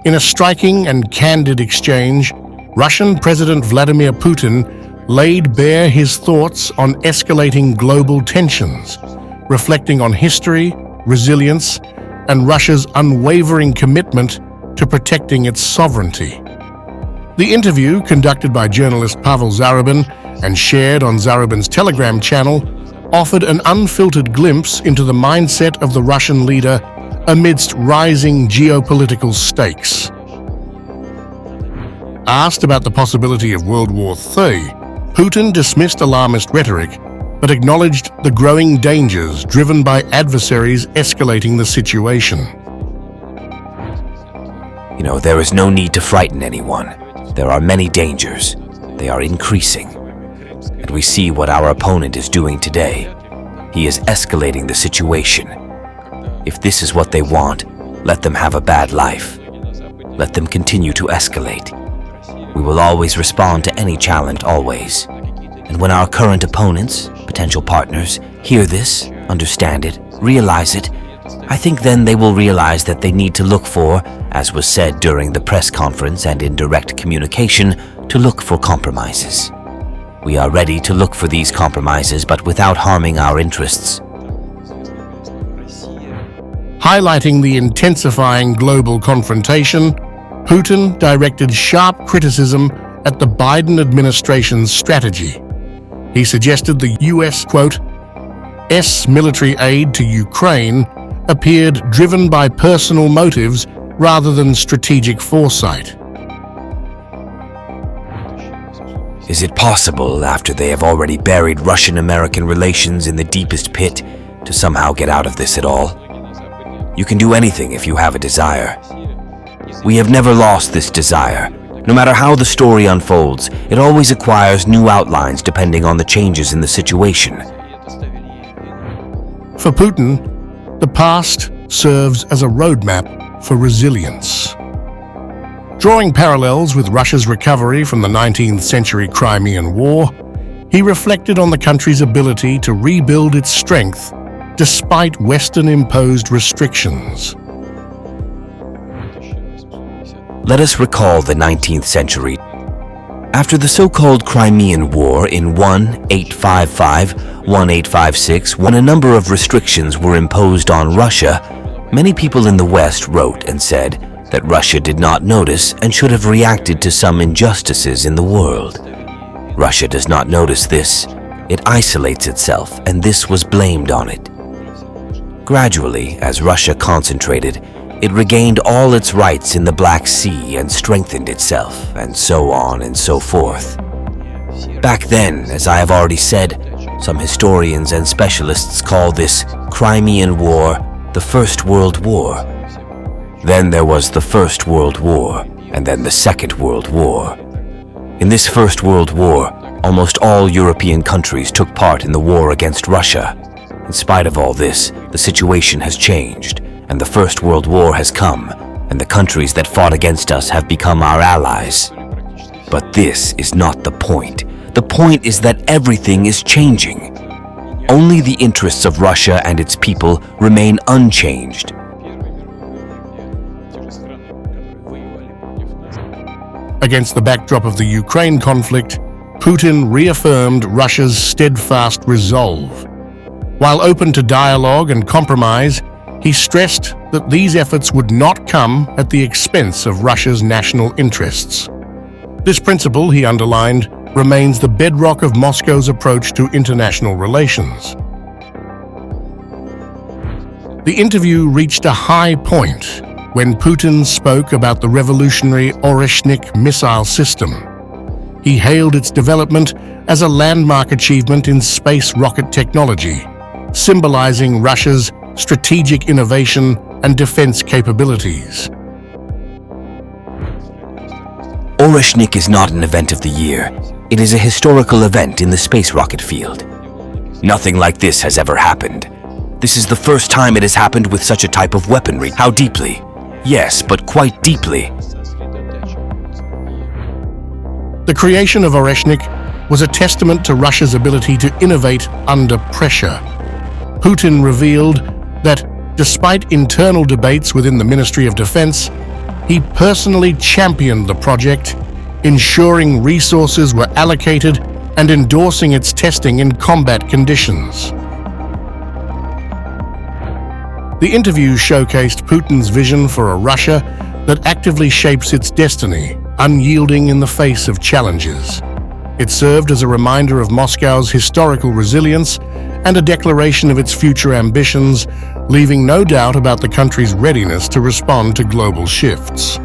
In a striking and candid exchange, Russian President Vladimir Putin laid bare his thoughts on escalating global tensions, reflecting on history, resilience, and Russia's unwavering commitment to protecting its sovereignty. The interview, conducted by journalist Pavel Zarubin and shared on Zarubin's Telegram channel, offered an unfiltered glimpse into the mindset of the Russian leader amidst rising geopolitical stakes. Asked about the possibility of World War III, Putin dismissed alarmist rhetoric, but acknowledged the growing dangers driven by adversaries escalating the situation. There is no need to frighten anyone. There are many dangers. They are increasing. And we see what our opponent is doing today. He is escalating the situation. If this is what they want, let them have a bad life. Let them continue to escalate. We will always respond to any challenge, always. And when our current opponents, potential partners, hear this, understand it, realize it, I think then they will realize that they need to look for, as was said during the press conference and in direct communication, to look for compromises. We are ready to look for these compromises, but without harming our interests. Highlighting the intensifying global confrontation, Putin directed sharp criticism at the Biden administration's strategy. He suggested the U.S., quote, "S military aid to Ukraine appeared driven by personal motives rather than strategic foresight." Is it possible, after they have already buried Russian-American relations in the deepest pit, to somehow get out of this at all? You can do anything if you have a desire. We have never lost this desire. No matter how the story unfolds, it always acquires new outlines depending on the changes in the situation. For Putin, the past serves as a roadmap for resilience. Drawing parallels with Russia's recovery from the 19th century Crimean War, he reflected on the country's ability to rebuild its strength despite Western-imposed restrictions. Let us recall the 19th century. After the so-called Crimean War in 1855-1856, when a number of restrictions were imposed on Russia, many people in the West wrote and said that Russia did not notice and should have reacted to some injustices in the world. Russia does not notice this. It isolates itself, and this was blamed on it. Gradually, as Russia concentrated, it regained all its rights in the Black Sea and strengthened itself, and so on and so forth. Back then, as I have already said, some historians and specialists call this Crimean War the First World War. Then there was the First World War, and then the Second World War. In this First World War, almost all European countries took part in the war against Russia. In spite of all this, the situation has changed, and the First World War has come, and the countries that fought against us have become our allies. But this is not the point. The point is that everything is changing. Only the interests of Russia and its people remain unchanged. Against the backdrop of the Ukraine conflict, Putin reaffirmed Russia's steadfast resolve. While open to dialogue and compromise, he stressed that these efforts would not come at the expense of Russia's national interests. This principle, he underlined, remains the bedrock of Moscow's approach to international relations. The interview reached a high point when Putin spoke about the revolutionary Oreshnik missile system. He hailed its development as a landmark achievement in space rocket technology, symbolizing Russia's strategic innovation and defense capabilities. Oreshnik is not an event of the year. It is a historical event in the space rocket field. Nothing like this has ever happened. This is the first time it has happened with such a type of weaponry. How deeply? Yes, but quite deeply. The creation of Oreshnik was a testament to Russia's ability to innovate under pressure. Putin revealed that, despite internal debates within the Ministry of Defense, he personally championed the project, ensuring resources were allocated and endorsing its testing in combat conditions. The interview showcased Putin's vision for a Russia that actively shapes its destiny, unyielding in the face of challenges. It served as a reminder of Moscow's historical resilience and a declaration of its future ambitions, leaving no doubt about the country's readiness to respond to global shifts.